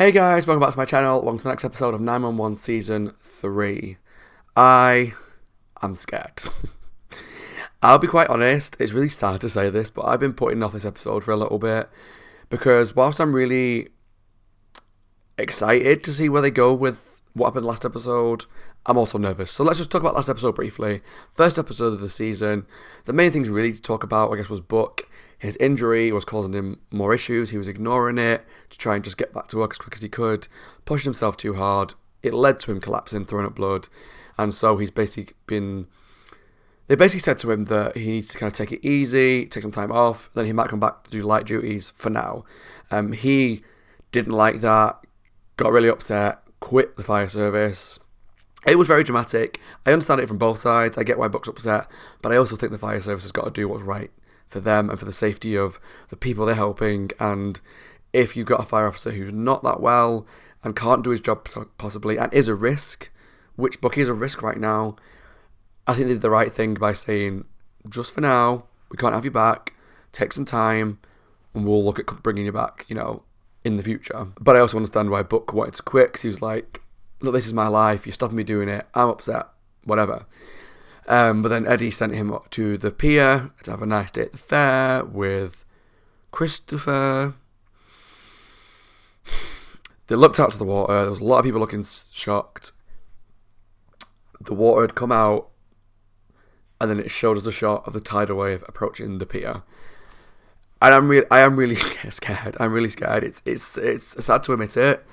Hey guys, welcome back to my channel. Welcome to the next episode of 911 Season 3. I am scared. I'll be quite honest, it's really sad to say this, but I've been putting off this episode for a little bit because whilst I'm really excited to see where they go with what happened last episode, I'm also nervous. So let's just talk about last episode briefly. First episode of the season. The main things really to talk about, I guess, was Buck. His injury was causing him more issues. He was ignoring it to try and just get back to work as quick as he could, pushing himself too hard. It led to him collapsing, throwing up blood. And so he's basically been... They basically said to him that he needs to kind of take it easy, take some time off, then he might come back to do light duties for now. He didn't like that, got really upset, quit the fire service. It was very dramatic. I understand it from both sides. I get why Buck's upset, but I also think the fire service has got to do what's right for them and for the safety of the people they're helping. And if you've got a fire officer who's not that well and can't do his job possibly and is a risk, which Buck is a risk right now, I think they did the right thing by saying, just for now, we can't have you back, take some time, and we'll look at bringing you back, in the future. But I also understand why Buck wanted to quit, because he was like, look, this is my life, you're stopping me doing it, I'm upset, whatever. But then Eddie sent him up to the pier to have a nice day at the fair with Christopher. They looked out to the water. There was a lot of people looking shocked. The water had come out, and then it showed us a shot of the tidal wave approaching the pier. And I am really scared. I'm really scared. It's sad to admit it,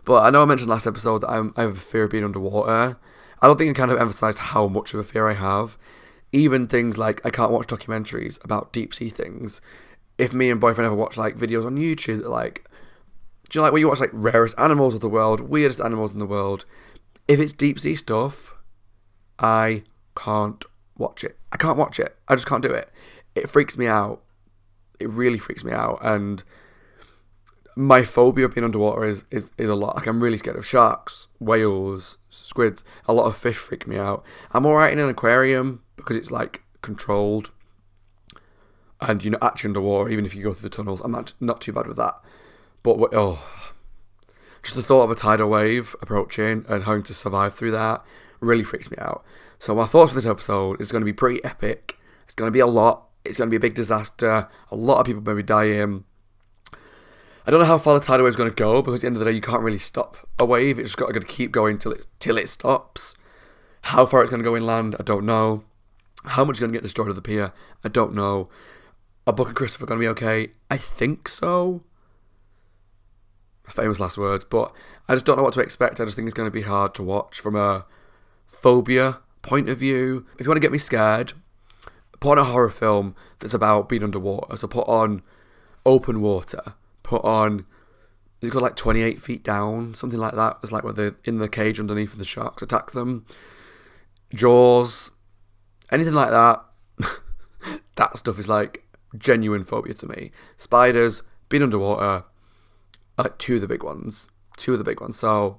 but I know I mentioned last episode that I have a fear of being underwater. I don't think I kind of emphasised how much of a fear I have. Even things like I can't watch documentaries about deep sea things. If me and boyfriend ever watch like videos on YouTube that like, do you know, like where you watch like rarest animals of the world, weirdest animals in the world? If it's deep sea stuff, I can't watch it. I can't watch it. I just can't do it. It freaks me out. It really freaks me out. And my phobia of being underwater is a lot. Like, I'm really scared of sharks, whales, squids. A lot of fish freak me out. I'm alright in an aquarium because it's like controlled and you're not actually underwater, even if you go through the tunnels. I'm not too bad with that. But just the thought of a tidal wave approaching and having to survive through that really freaks me out. So my thoughts for this episode is going to be pretty epic. It's going to be a lot. It's going to be a big disaster. A lot of people may be dying. I don't know how far the tidal wave is going to go, because at the end of the day, you can't really stop a wave. It's just got to keep going till it stops. How far it's going to go inland, I don't know. How much is going to get destroyed at the pier, I don't know. Are Buck and Christopher going to be okay? I think so. Famous last words, but I just don't know what to expect. I just think it's going to be hard to watch from a phobia point of view. If you want to get me scared, put on a horror film that's about being underwater. So put on Open Water. Put on, it's got like 28 feet down, something like that. It's like where they're in the cage underneath and the sharks attack them. Jaws, anything like that. That stuff is like genuine phobia to me. Spiders, being underwater, like two of the big ones. So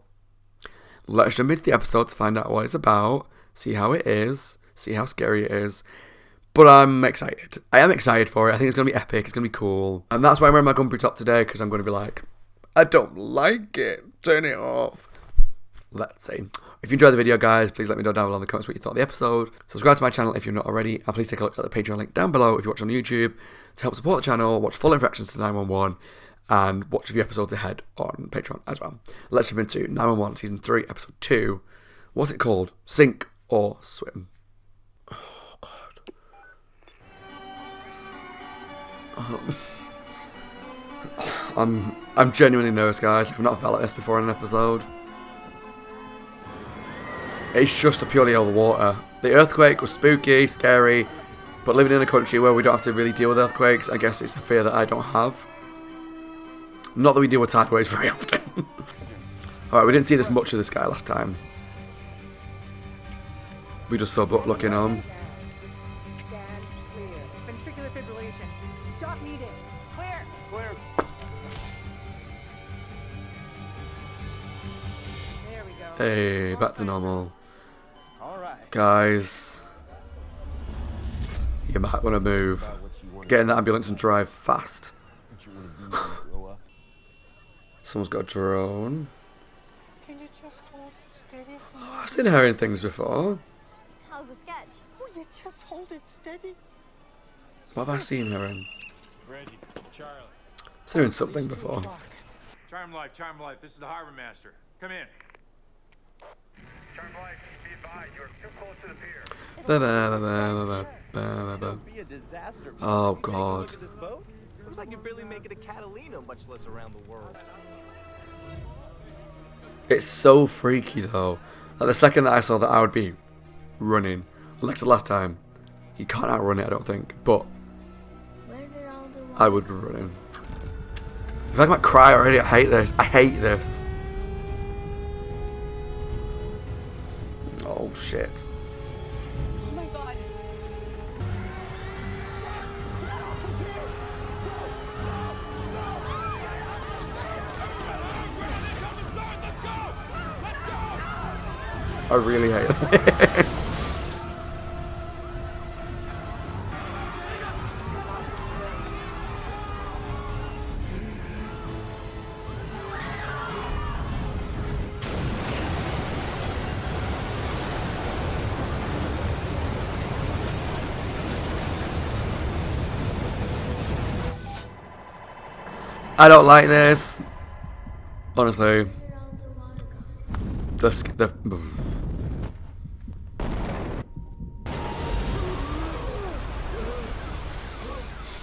let's jump into the episode to find out what it's about, see how it is, see how scary it is. But I'm excited. I am excited for it. I think it's going to be epic. It's going to be cool. And that's why I'm wearing my Gumpy top today, because I'm going to be like, I don't like it. Turn it off. Let's see. If you enjoyed the video, guys, please let me know down below in the comments what you thought of the episode. Subscribe to my channel if you're not already. And please take a look at the Patreon link down below if you watch on YouTube to help support the channel, watch full reactions to 911, and watch a few episodes ahead on Patreon as well. Let's jump into 911 Season 3, Episode 2. What's it called? Sink or Swim? I'm genuinely nervous, guys. I've not felt like this before in an episode. It's just a purely over water. The earthquake was spooky, scary, but living in a country where we don't have to really deal with earthquakes, I guess it's a fear that I don't have. Not that we deal with tidal waves very often. Alright, we didn't see this much of this guy last time. We just saw Buck looking on. Hey, back to normal. Guys, you might want to move. Get in the ambulance and drive fast. Someone's got a drone. Can you just hold it steady for me? I've seen her in things before. How's the sketch? Will you just hold it steady? What have I seen her in? Reggie, Charlie. I've seen her in something before. Charm Life, this is the Harbor Master. Come in. Charm Life, be advised, you are too close to the pier. Be a disaster. Oh, You take a look God. at this boat? Looks like you're barely making a Catalina, much less around the world. It's so freaky though. Like the second that I saw that, I would be running. Like the last time. You can't outrun it, I don't think. But I would be running. I feel like I might cry already. I hate this. I hate this. Oh shit. Oh my god. I really hate this. I don't like this. Honestly.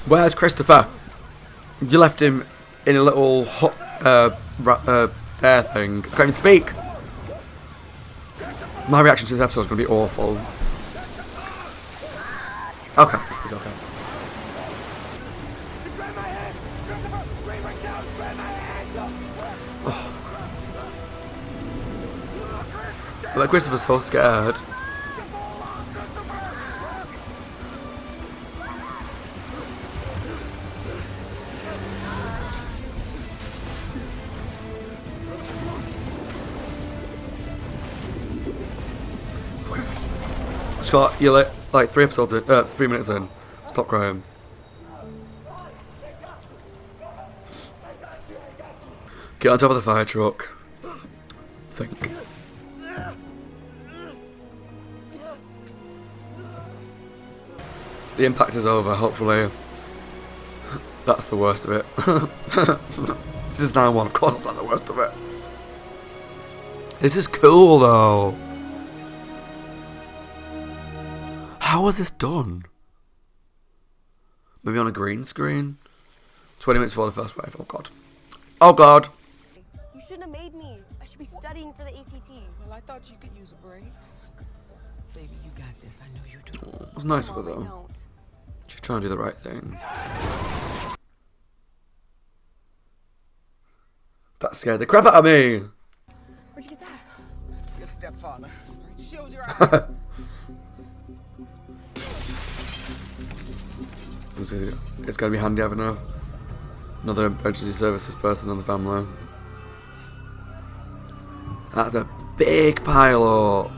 Where's Christopher? You left him in a little hut, fair thing. I can't even speak. My reaction to this episode is going to be awful. Okay, he's okay. Like Christopher's so scared. Scott, you're like 3 episodes in, 3 minutes in. Stop crying. Get on top of the fire truck. Think. The impact is over, hopefully. That's the worst of it. This is 9-1, of course it's not the worst of it. This is cool though. How was this done? Maybe on a green screen? 20 minutes before the first wave, oh god. Oh god! You shouldn't have made me. I should be studying for the ACT. Well, I thought you could use a break. Baby, you got this. I know you do. Oh, it was nice of her Mom, I though. don't. She's trying to do the right thing. That scared the crap out of me! Where'd you get that? Your stepfather. Shield your eyes. It's going to be handy having another emergency services person in the family. That's a big pile up.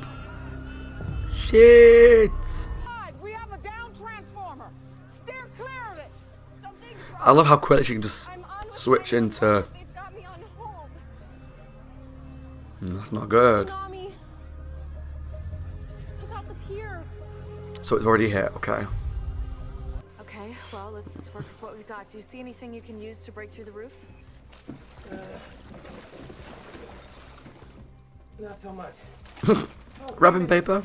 Shit! We have a down transformer. Steer clear of it. Something's wrong. I love how quickly she can just I'm on the switch plane. into. They've got me on hold. That's not good. Tsunami took out the pier. So it's already hit, okay. Okay, well, let's work with what we've got. Do you see anything you can use to break through the roof? Not so much. Wrapping paper?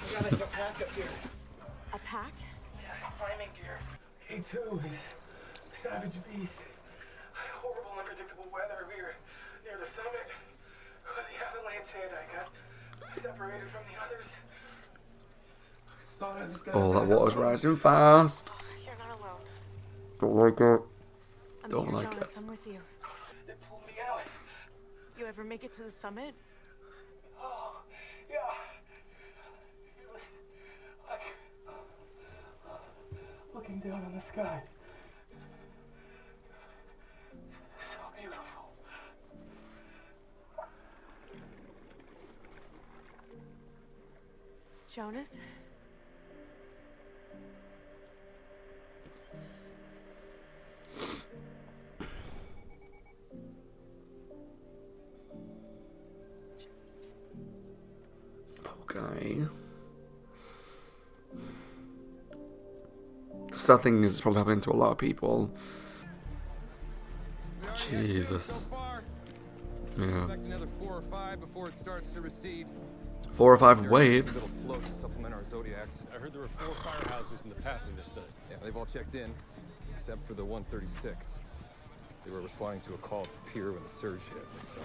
We got a pack up here. A pack? Yeah, climbing gear. K2 is savage beast. Horrible, unpredictable weather. We were near the summit. When the avalanche hit, I got separated from the others. Thought I was gonna Oh, that die. water's rising fast. You're not alone. Don't like it. I'm Don't here, like Jonas. it. I'm with you. It pulled me out. You ever make it to the summit? Oh, yeah. It was like looking down on the sky. So beautiful. Jonas? Okay. The sad thing is it's probably happening to a lot of people. Jesus. Yeah. Expect another 4 or 5 before it starts to recede. 4 or 5 Little waves. floats to supplement our zodiacs. I heard there were 4 firehouses in the path in this thing. Yeah, they've all checked in, except for the 136. They were responding to a call to pier when the surge hit. So.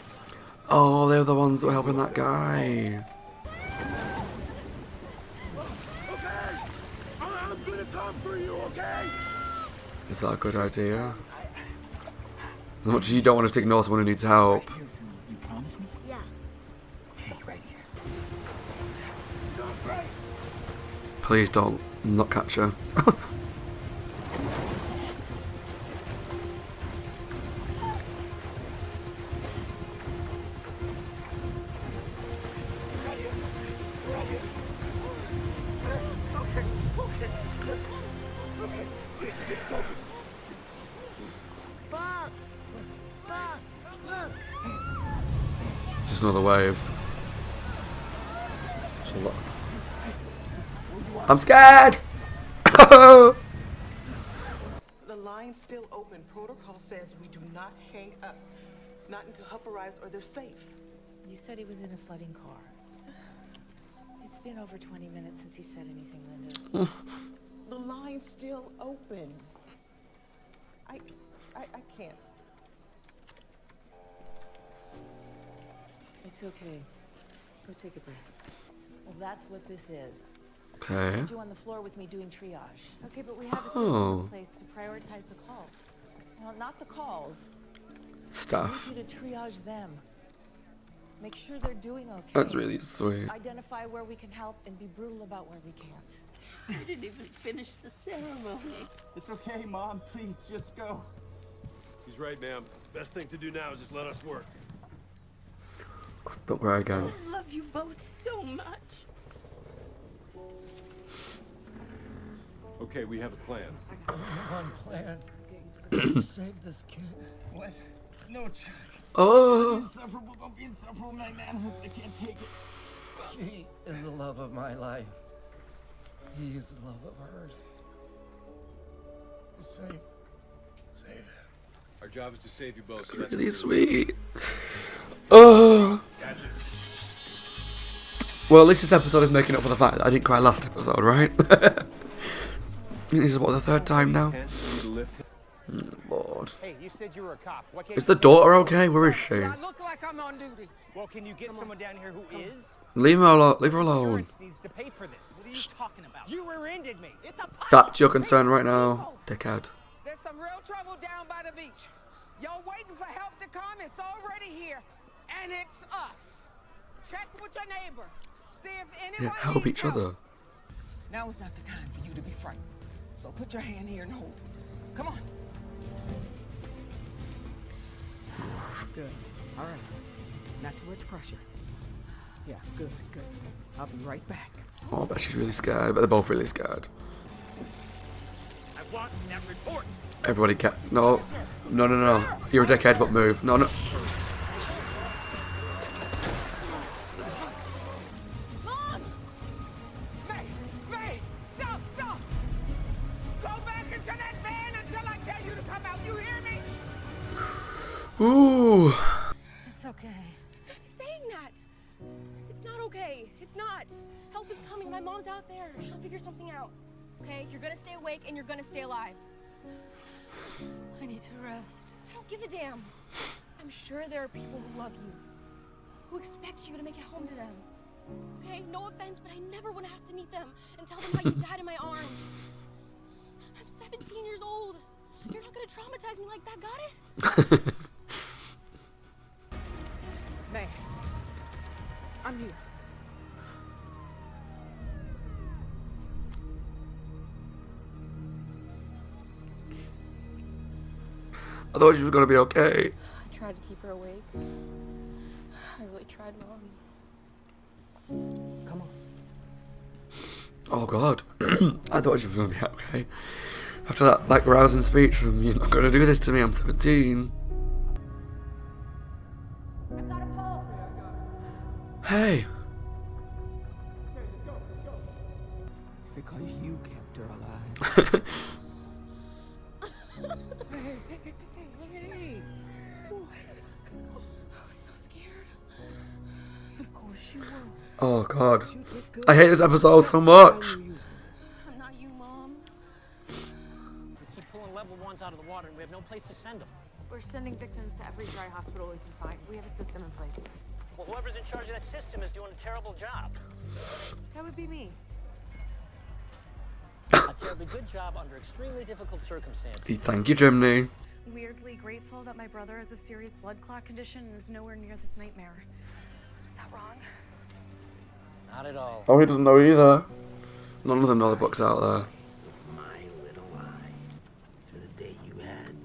Oh, they're the ones that were helping that guy. Okay! I'm gonna come for you, okay? Is that a good idea? As much as you don't want to ignore someone who needs help. You promise me? Yeah. Okay, right here. Please don't not catch her. Bob! Bob, look! It's just another wave. It's a lot. I'm scared! The line's still open. Protocol says we do not hang up. Not until help arrives or they're safe. You said he was in a flooding car. It's been over 20 minutes since he said anything, Linda. The line's still open. I can't. It's okay. Go take a breath. Well, that's what this is. Okay. Put you on the floor with me doing triage. Okay, but we have a system Oh. in place to prioritize the calls. No, not the calls. Stuff. I need you to triage them. Make sure they're doing okay. That's really sweet. Identify where we can help and be brutal about where we can't. I didn't even finish the ceremony. It's okay, Mom. Please, just go. He's right, ma'am. Best thing to do now is just let us work. Don't cry again. I love you both so much. Okay, we have a plan. One plan. Save this kid. What? No, Chuck. Oh. Insufferable. Don't be insufferable, my man. I can't take it. She is the love of my life. He is the love of hers. Save him. Our job is to save you both. So that's Really what we're doing. sweet. Oh. Well, at least this episode is making up for the fact that I didn't cry last episode, right? This is what, the 3rd time now? Lord. Hey, you said you were a cop. Why can't Is the daughter okay? Where is she? I look like I'm on duty. Well, can you get someone down here who is? Leave her alone. Leave her alone. Insurance needs to pay for this. What are you talking about? You rear-ended me. It's a That's your concern right now, dickhead. There's some real trouble down by the beach. Y'all waiting for help to come? It's already here. And it's us. Check with your neighbor. See if anyone Yeah, help needs each other. Now is not the time for you to be frightened. So put your hand here and hold it. Come on. Good. All right. Not too much pressure. Yeah, good. I'll be right back. Oh, I bet she's really scared. But they're both really scared. I want that report. Everybody get no. You're a dickhead, but move. No. Mom! May! Stop! Go back into that van until I tell you to come out. You hear me? Ooh. It's okay. Stop saying that! It's not okay. It's not. Help is coming. My mom's out there. She'll figure something out. Okay? You're gonna stay awake and you're gonna stay alive. I need to rest. I don't give a damn. I'm sure there are people who love you, who expect you to make it home to them. Okay? No offense, but I never want to have to meet them and tell them how you died in my arms. I'm 17 years old. You're not gonna traumatize me like that, got it? May. I'm here. I thought she was gonna be okay. I tried to keep her awake. I really tried, Mom. Come on. Oh God. I thought she was gonna be okay. After that, like, rousing speech from, "You're not gonna do this to me. I'm 17." I've got a pulse. Hey. Because you kept her alive. Hey. I was so scared. Of course you were. Oh god. I hate this episode so much. I'm not you, Mom. We keep pulling level 1s out of the water and we have no place to send them. We're sending victims to every dry hospital we can find. We have a system in place. Well, whoever's in charge of that system is doing a terrible job. That would be me. A terribly good job under extremely difficult circumstances. Thank you, Jimmy. Weirdly grateful that my brother has a serious blood clot condition and is nowhere near this nightmare. Is that wrong? Not at all. Oh, he doesn't know either. None of them know the book's out there. My little eye. Through the day you had.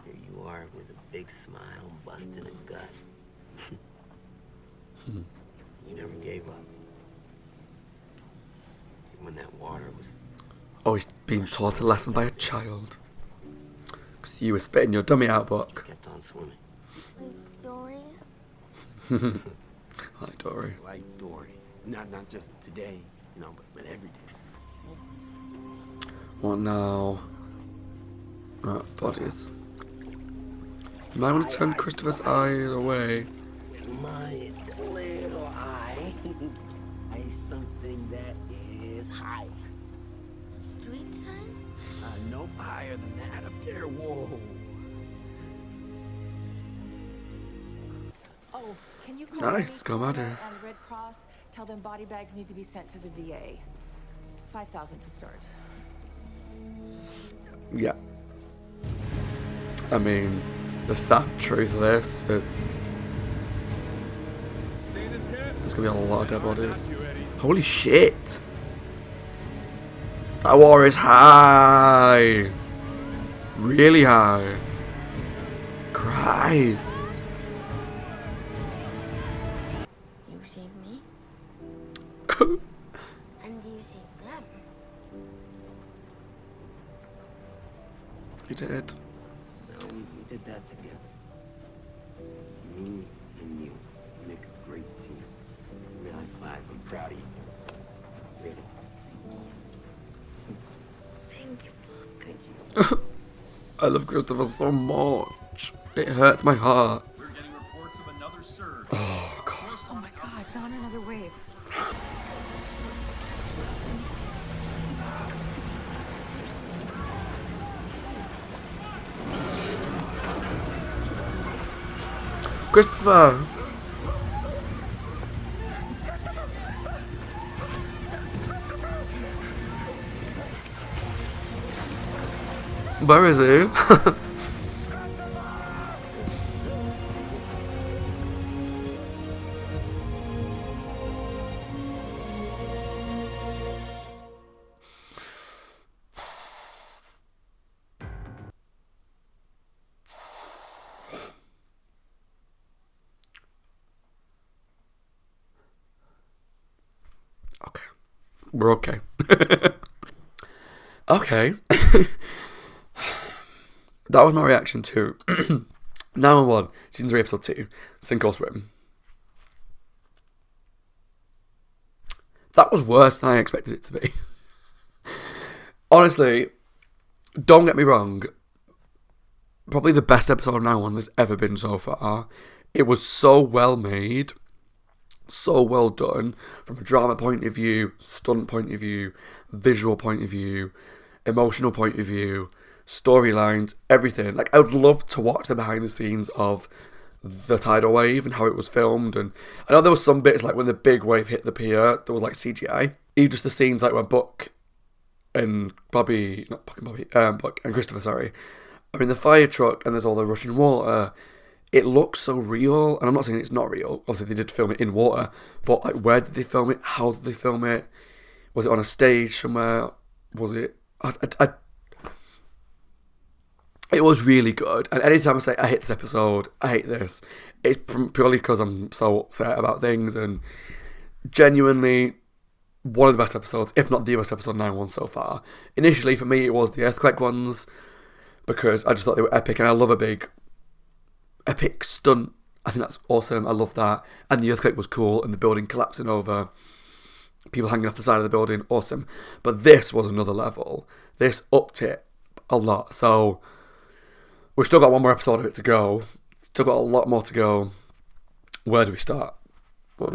Here you are with a big smile, busting a gut. You never gave up. When that water was... Oh, he's being taught a lesson by a child. Because you were spitting your dummy out book. Kept on swimming. Like Dory? Like Dory. Like Dory. Not just today, you know, but every day. What now? Bodies. You might want to turn Christopher's eyes away. My little eye. I something that is high. Street sign? No higher than that up there. Whoa. Oh, can you call Nice, come at it. and the Red Cross? Tell them body bags need to be sent to the VA. 5,000 to start. Yeah. I mean, the sad truth of this is there's gonna be a lot of dead bodies. Holy shit! That water is high! Really high. Christ. You saved me? And you saved them? You did. No, we did that together. Me and you. We make a great team. Real high five. I'm proud of you. Really. Thank you. Thank you. I love Christopher so much. It hurts my heart. We're getting reports of another surge. Oh god. Oh my god, not another wave. Christopher! Where is he? Okay. We're okay. Okay. That was my reaction to 911, Season 3, Episode 2, Sink or Swim. That was worse than I expected it to be. Honestly, don't get me wrong, probably the best episode of 911 there's ever been so far. It was so well made, so well done, from a drama point of view, stunt point of view, visual point of view, emotional point of view, storylines, everything. Like, I would love to watch the behind the scenes of the tidal wave and how it was filmed. And I know there was some bits, like when the big wave hit the pier, there was like CGI. Even just the scenes like when Buck and Buck and Christopher, sorry, are in the fire truck and there's all the rushing water. It looks so real, and I'm not saying it's not real. Obviously, they did film it in water, but like, where did they film it? How did they film it? Was it on a stage somewhere? Was it? It was really good. And anytime I say I hate this episode, I hate this, it's purely because I'm so upset about things. And genuinely, one of the best episodes, if not the best episode 9-1 so far. Initially, for me, it was the earthquake ones, because I just thought they were epic, and I love a big epic stunt. I think that's awesome. I love that. And the earthquake was cool, and the building collapsing over people hanging off the side of the building, awesome. But this was another level. This upped it a lot. So we've still got one more episode of it to go. Still got a lot more to go. Where do we start? I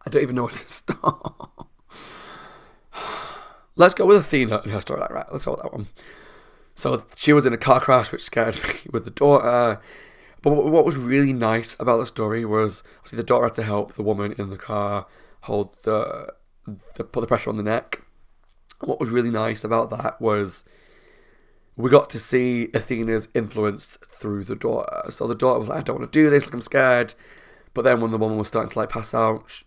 don't even know where to start. Let's go with Athena and her storyline, right? Let's go with that one. So she was in a car crash, which scared me with the daughter. But what was really nice about the story was, obviously, the daughter had to help the woman in the car hold put the pressure on the neck. What was really nice about that was we got to see Athena's influence through the daughter. So the daughter was like, I don't want to do this, like I'm scared. But then when the woman was starting to like pass out,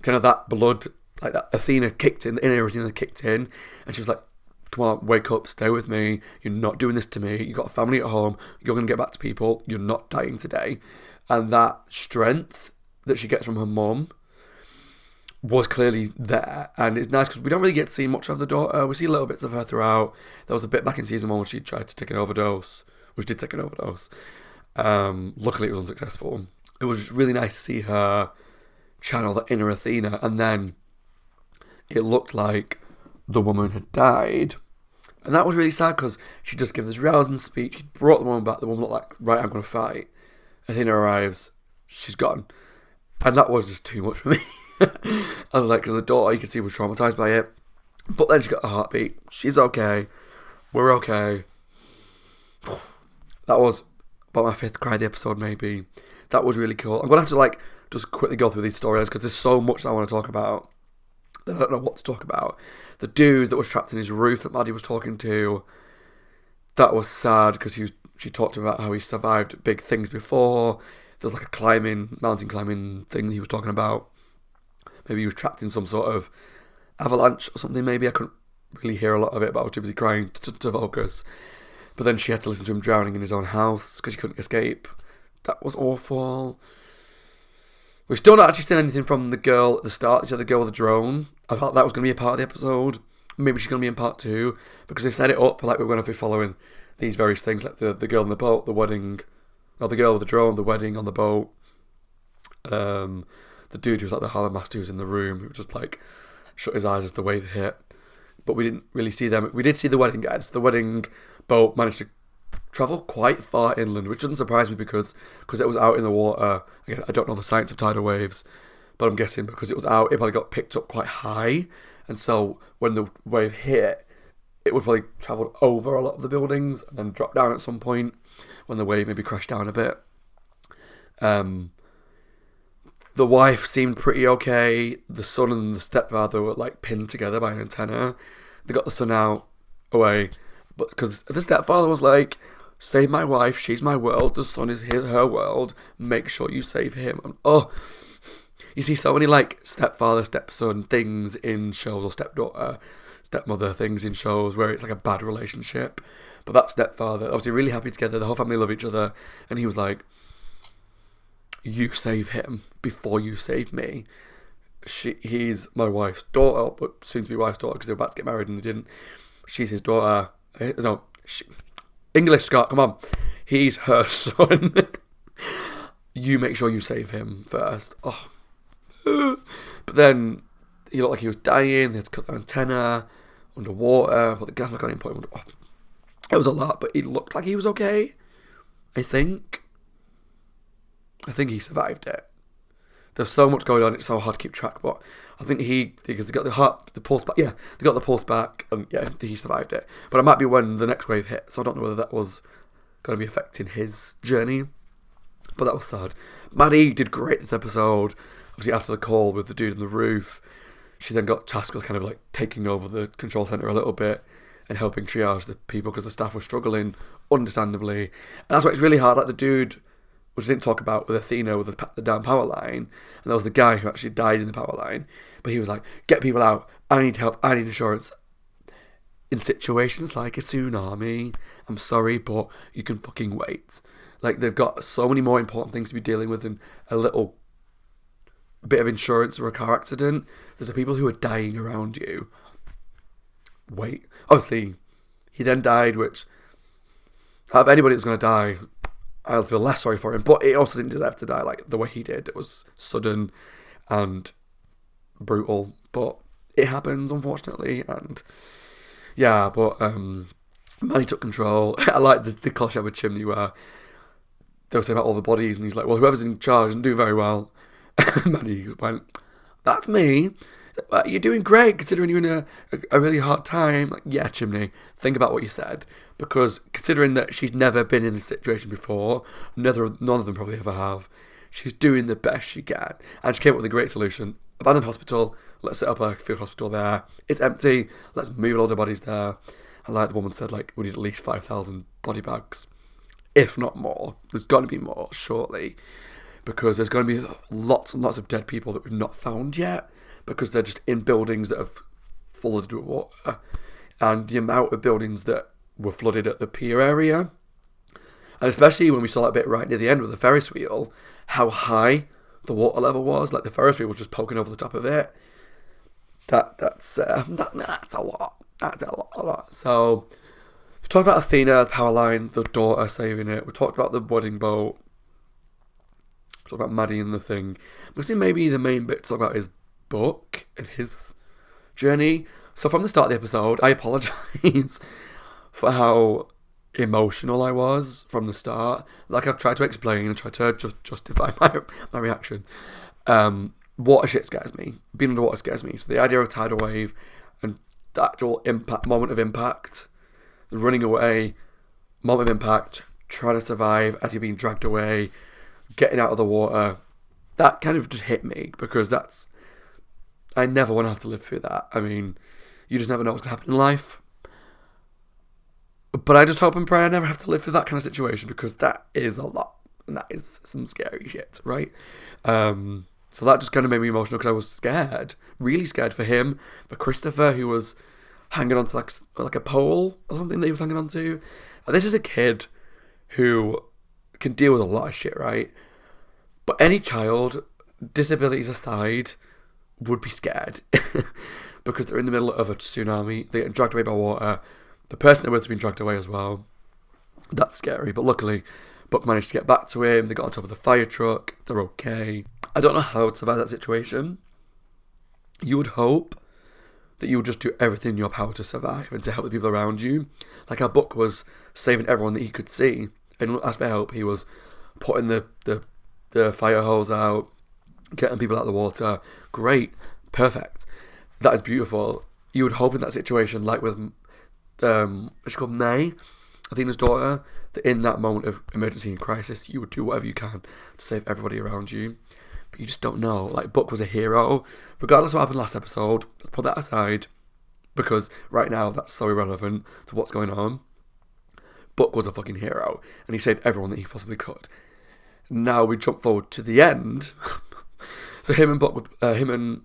kind of that blood, like that Athena kicked in, the inner Athena kicked in, and she was like, come on, wake up, stay with me, you're not doing this to me, you've got a family at home, you're going to get back to people, you're not dying today. And that strength that she gets from her mum was clearly there, and it's nice because we don't really get to see much of the daughter. We see little bits of her throughout. There was a bit back in season 1 when she tried to take an overdose, which did take an overdose. Luckily it was unsuccessful. It was just really nice to see her channel the inner Athena, and then it looked like the woman had died, and that was really sad because she just gave this rousing speech. She brought the woman back. The woman looked like, right, I'm going to fight. Athena arrives, she's gone, and that was just too much for me. I was like, because the daughter, you could see, was traumatized by it, but then she got a heartbeat. She's okay. We're okay. That was about my 5th cry of the episode, maybe. That was really cool. I'm gonna have to like just quickly go through these storylines because there's so much that I want to talk about that I don't know what to talk about. The dude that was trapped in his roof that Maddie was talking to, that was sad because she talked about how he survived big things before. There's like a mountain climbing thing that he was talking about. Maybe he was trapped in some sort of avalanche or something, maybe. I couldn't really hear a lot of it, but I was too busy crying to focus. But then she had to listen to him drowning in his own house because she couldn't escape. That was awful. We've still not actually seen anything from the girl at the start. The girl with the drone. I thought that was going to be a part of the episode. Maybe she's going to be in part 2 because they set it up like we're going to be following these various things, like the girl in the boat, the wedding, or the girl with the drone, the wedding on the boat. The dude who's like the Harlem master who's in the room, who just like shut his eyes as the wave hit. But we didn't really see them. We did see the wedding guys. The wedding boat managed to travel quite far inland, which doesn't surprise me because it was out in the water. Again, I don't know the science of tidal waves, but I'm guessing because it was out, it probably got picked up quite high. And so when the wave hit, it would probably travel over a lot of the buildings and then drop down at some point when the wave maybe crashed down a bit. The wife seemed pretty okay. The son and the stepfather were like pinned together by an antenna. They got the son out away, but because the stepfather was like, save my wife, she's my world, the son is her world, make sure you save him. And, you see so many like stepfather, stepson things in shows, or stepdaughter, stepmother things in shows where it's like a bad relationship. But that stepfather, obviously really happy together, the whole family love each other, and he was like, you save him before you save me. He's my wife's daughter, but soon to be wife's daughter because they were about to get married and they didn't. She's his daughter. No, English, Scott, come on. He's her son. You make sure you save him first. But then he looked like he was dying. They had to cut the antenna underwater. Put the gas back on him. It was a lot, but he looked like he was okay. I think he survived it. There's so much going on, it's so hard to keep track, but I think because they got the pulse back, they got the pulse back, and he survived it. But it might be when the next wave hit, so I don't know whether that was going to be affecting his journey, but that was sad. Maddie did great this episode. Obviously after the call with the dude on the roof, she then got tasked with kind of like taking over the control centre a little bit and helping triage the people because the staff were struggling, understandably. And that's why it's really hard, like the dude, which I didn't talk about, with Athena with the down power line, and there was the guy who actually died in the power line, but he was like, get people out, I need help, I need insurance. In situations like a tsunami, I'm sorry, but you can fucking wait. Like, they've got so many more important things to be dealing with than a little bit of insurance or a car accident. There's the people who are dying around you. Wait. Obviously, he then died, which, out of anybody that's going to die, I'll feel less sorry for him. But he also didn't deserve to die like the way he did. It was sudden and brutal, but it happens, unfortunately. And yeah, but Manny took control. I like the cloche with Chimney where they were saying about all the bodies, and he's like, well, whoever's in charge isn't doing very well. Manny went, that's me. You're doing great considering you're in a really hard time. Like, yeah, Chimney, think about what you said. Because considering that she's never been in this situation before, none of them probably ever have, she's doing the best she can. And she came up with a great solution. Abandoned hospital, let's set up a field hospital there. It's empty, let's move all the bodies there. And like the woman said, like, we need at least 5,000 body bags. If not more. There's got to be more, shortly. Because there's going to be lots and lots of dead people that we've not found yet. Because they're just in buildings that have flooded with water. And the amount of buildings that were flooded at the pier area. And especially when we saw that bit right near the end with the Ferris wheel, how high the water level was. Like the Ferris wheel was just poking over the top of it. That's a lot. That's a lot. So, we talked about Athena, the power line, the daughter saving it. We talked about the wedding boat. We talked about Maddie and the thing. We'll see maybe the main bit to talk about is book and his journey. So from the start of the episode, I apologise for how emotional I was from the start. Like I've tried to explain and tried to just justify my reaction. Water shit scares me. Being underwater scares me. So the idea of a tidal wave and the actual moment of impact, the running away, moment of impact, trying to survive as you're being dragged away, getting out of the water, that kind of just hit me because I never want to have to live through that. I mean, you just never know what's going to happen in life. But I just hope and pray I never have to live through that kind of situation because that is a lot. And that is some scary shit, right? So that just kind of made me emotional because I was scared. Really scared for him. For Christopher, who was hanging onto like a pole or something that he was hanging onto. And this is a kid who can deal with a lot of shit, right? But any child, disabilities aside, would be scared because they're in the middle of a tsunami. They're getting dragged away by water. The person they're with has been dragged away as well. That's scary. But luckily, Buck managed to get back to him. They got on top of the fire truck. They're okay. I don't know how to survive that situation. You would hope that you would just do everything in your power to survive and to help the people around you. Like how Buck was saving everyone that he could see. And as for help, he was putting the fire hose out, getting people out of the water. Great. Perfect. That is beautiful. You would hope in that situation, like with what's she called, May, Athena's daughter, that in that moment of emergency and crisis, you would do whatever you can to save everybody around you. But you just don't know. Like, Buck was a hero. Regardless of what happened last episode, let's put that aside, because right now that's so irrelevant to what's going on. Buck was a fucking hero, and he saved everyone that he possibly could. Now we jump forward to the end. So him and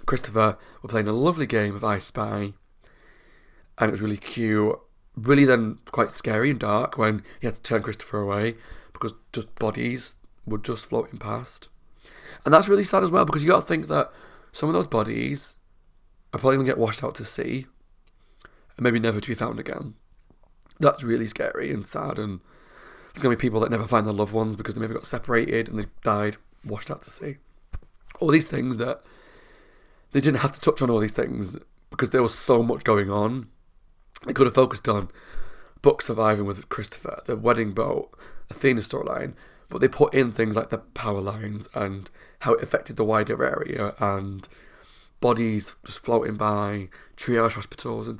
Christopher were playing a lovely game of I Spy, and it was really cute. Really then quite scary and dark when he had to turn Christopher away because just bodies were just floating past. And that's really sad as well because you got to think that some of those bodies are probably going to get washed out to sea and maybe never to be found again. That's really scary and sad, and there's going to be people that never find their loved ones because they maybe got separated and they died, washed out to sea. All these things that they didn't have to touch on all these things because there was so much going on. They could have focused on Buck surviving with Christopher, the wedding boat, Athena's storyline, but they put in things like the power lines and how it affected the wider area and bodies just floating by, triage hospitals, and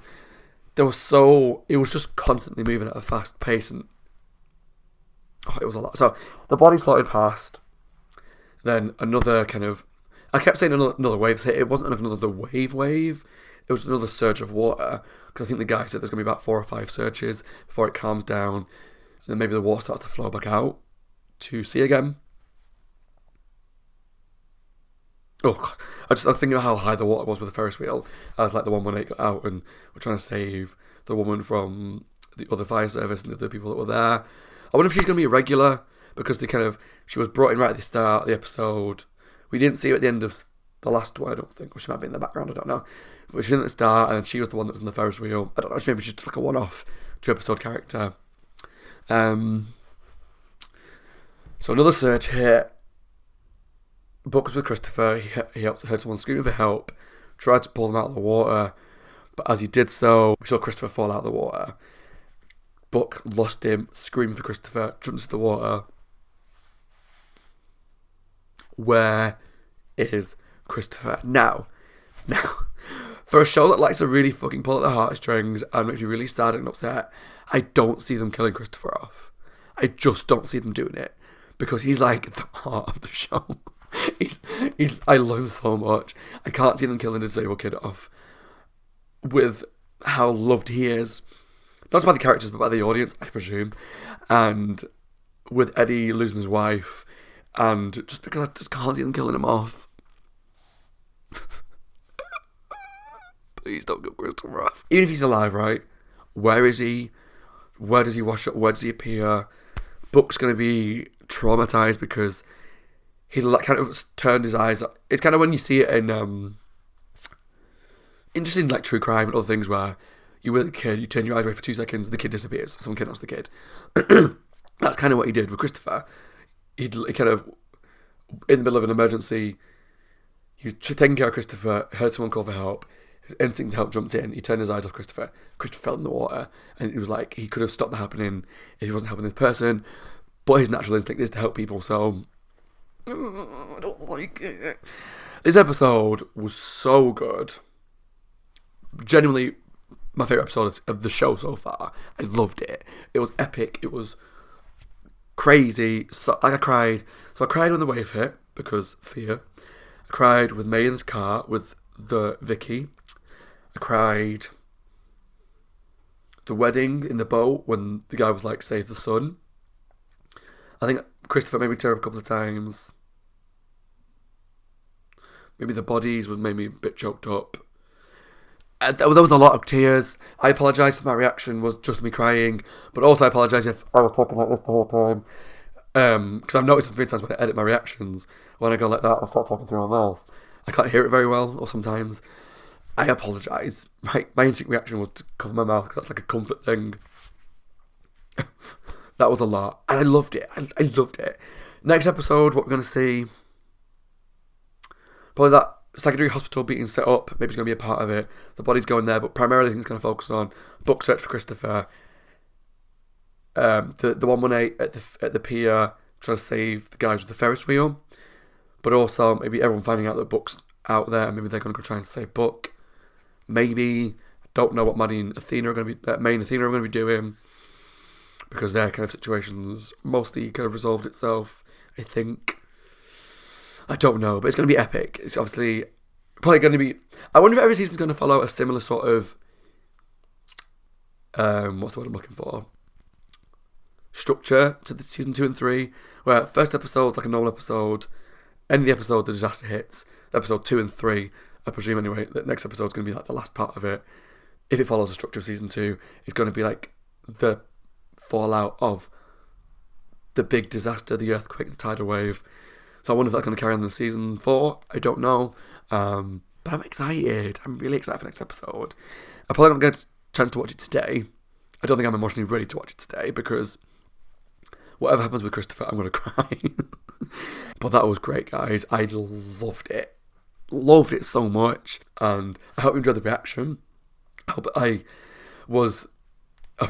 it was just constantly moving at a fast pace, and it was a lot. So the bodies floated past, then another kind of, I kept saying another wave hit. It wasn't another wave. It was another surge of water, because I think the guy said there's going to be about 4 or 5 surges before it calms down, and then maybe the water starts to flow back out to sea again. Oh, God. I was thinking of how high the water was with the Ferris wheel. I was like the one when it got out and we're trying to save the woman from the other fire service and the other people that were there. I wonder if she's going to be a regular, because she was brought in right at the start of the episode. We didn't see her at the end of the last one, I don't think. Or she might be in the background, I don't know. But she didn't start, and she was the one that was on the Ferris wheel. I don't know, maybe she's just like a one-off 2-episode character. So another search here. Buck's with Christopher. He heard someone screaming for help, tried to pull them out of the water, but as he did so, we saw Christopher fall out of the water. Buck lost him, screaming for Christopher, jumped into the water. Where is Christopher now? For a show that likes to really fucking pull at the heartstrings and makes you really sad and upset, I don't see them killing Christopher off. I just don't see them doing it, because he's like the heart of the show. I love him so much. I can't see them killing the disabled kid off with how loved he is. Not just by the characters, but by the audience, I presume. And with Eddie losing his wife, and just because I just can't see them killing him off. Please don't kill Christopher off. Even if he's alive, right? Where is he? Where does he wash up? Where does he appear? Buck's going to be traumatized because he kind of turned his eyes up. It's kind of when you see it in just in like true crime and other things where you with a kid, you turn your eyes away for 2 seconds, the kid disappears. Someone kidnaps the kid. That's kind of what he did with Christopher. He kind of, in the middle of an emergency, he was taking care of Christopher, heard someone call for help. His instinct to help jumped in. He turned his eyes off Christopher. Christopher fell in the water. And it was like, he could have stopped that happening if he wasn't helping this person. But his natural instinct is to help people, so I don't like it. This episode was so good. Genuinely, my favourite episode of the show so far. I loved it. It was epic. It was crazy. So, like, I cried. So I cried when the wave hit, because fear. I cried with May in the car with the Vicky. I cried the wedding in the boat when the guy was like, save the sun. I think Christopher made me tear up a couple of times. Maybe the bodies made me a bit choked up. There was a lot of tears. I apologise if my reaction was just me crying, but also I apologise if I was talking like this the whole time. Because I've noticed a few times when I edit my reactions, when I go like that, I'll start talking through my mouth. I can't hear it very well, or sometimes. I apologise. My instinct reaction was to cover my mouth, because that's like a comfort thing. That was a lot. And I loved it. I loved it. Next episode, what we're going to see, probably that secondary hospital being set up. Maybe it's going to be a part of it. The body's going there, but primarily I think it's going to focus on Buck search for Christopher. The 118 at the pier trying to save the guys with the Ferris wheel. But also maybe everyone finding out that Buck's out there, and maybe they're going to go try and save Buck. Maybe, don't know what Maddie and Athena are going to be, May and Athena are going to be doing, because their kind of situations mostly kind of resolved itself, I think. I don't know, but it's going to be epic. It's obviously probably going to be, I wonder if every season's going to follow a similar sort of, what's the word I'm looking for? Structure to the season 2 and 3, where first episode's like a normal episode, end of the episode, the disaster hits. Episode 2 and 3, I presume anyway, the next episode's going to be like the last part of it. If it follows the structure of season 2, it's going to be like the fallout of the big disaster, the earthquake, the tidal wave. So I wonder if that's going to carry on in season 4. I don't know. But I'm excited. I'm really excited for the next episode. I probably don't get a chance to watch it today. I don't think I'm emotionally ready to watch it today, because whatever happens with Christopher, I'm going to cry. But that was great, guys. I loved it. Loved it so much. And I hope you enjoyed the reaction. I hope you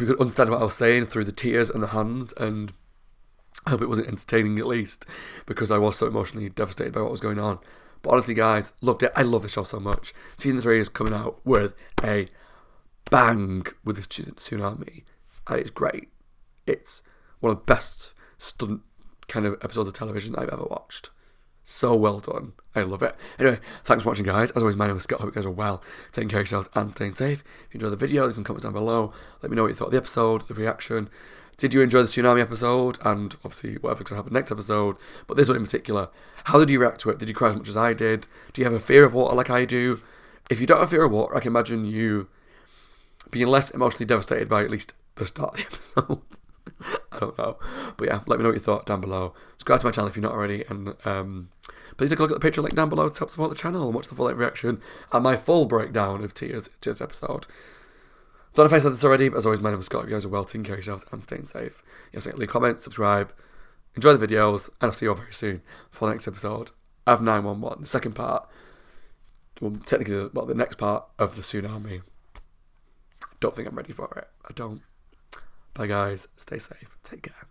could understand what I was saying through the tears and the hands, and I hope it wasn't entertaining at least, because I was so emotionally devastated by what was going on. But honestly, guys, loved it. I love this show so much. Season 3 is coming out with a bang with this Tsunami, and it's great. It's one of the best stunt kind of episodes of television I've ever watched. So well done. I love it. Anyway, thanks for watching, guys. As always, my name is Scott. I hope you guys are well, taking care of yourselves and staying safe. If you enjoyed the video, leave some comments down below. Let me know what you thought of the episode, the reaction. Did you enjoy the Tsunami episode? And obviously, whatever's going to happen next episode. But this one in particular, how did you react to it? Did you cry as much as I did? Do you have a fear of water like I do? If you don't have a fear of water, I can imagine you being less emotionally devastated by at least the start of the episode. I don't know. But yeah, let me know what you thought down below. Subscribe to my channel if you're not already. And please take a look at the Patreon link down below to help support the channel and watch the full reaction and my full breakdown of tears to this episode. Don't know if I said this already, but as always, my name is Scott. If you guys are well, taking care of yourselves and staying safe. Leave comments, subscribe, enjoy the videos, and I'll see you all very soon for the next episode of 911, the second part. Well, technically, the next part of the Tsunami. Don't think I'm ready for it. I don't. Bye, guys. Stay safe. Take care.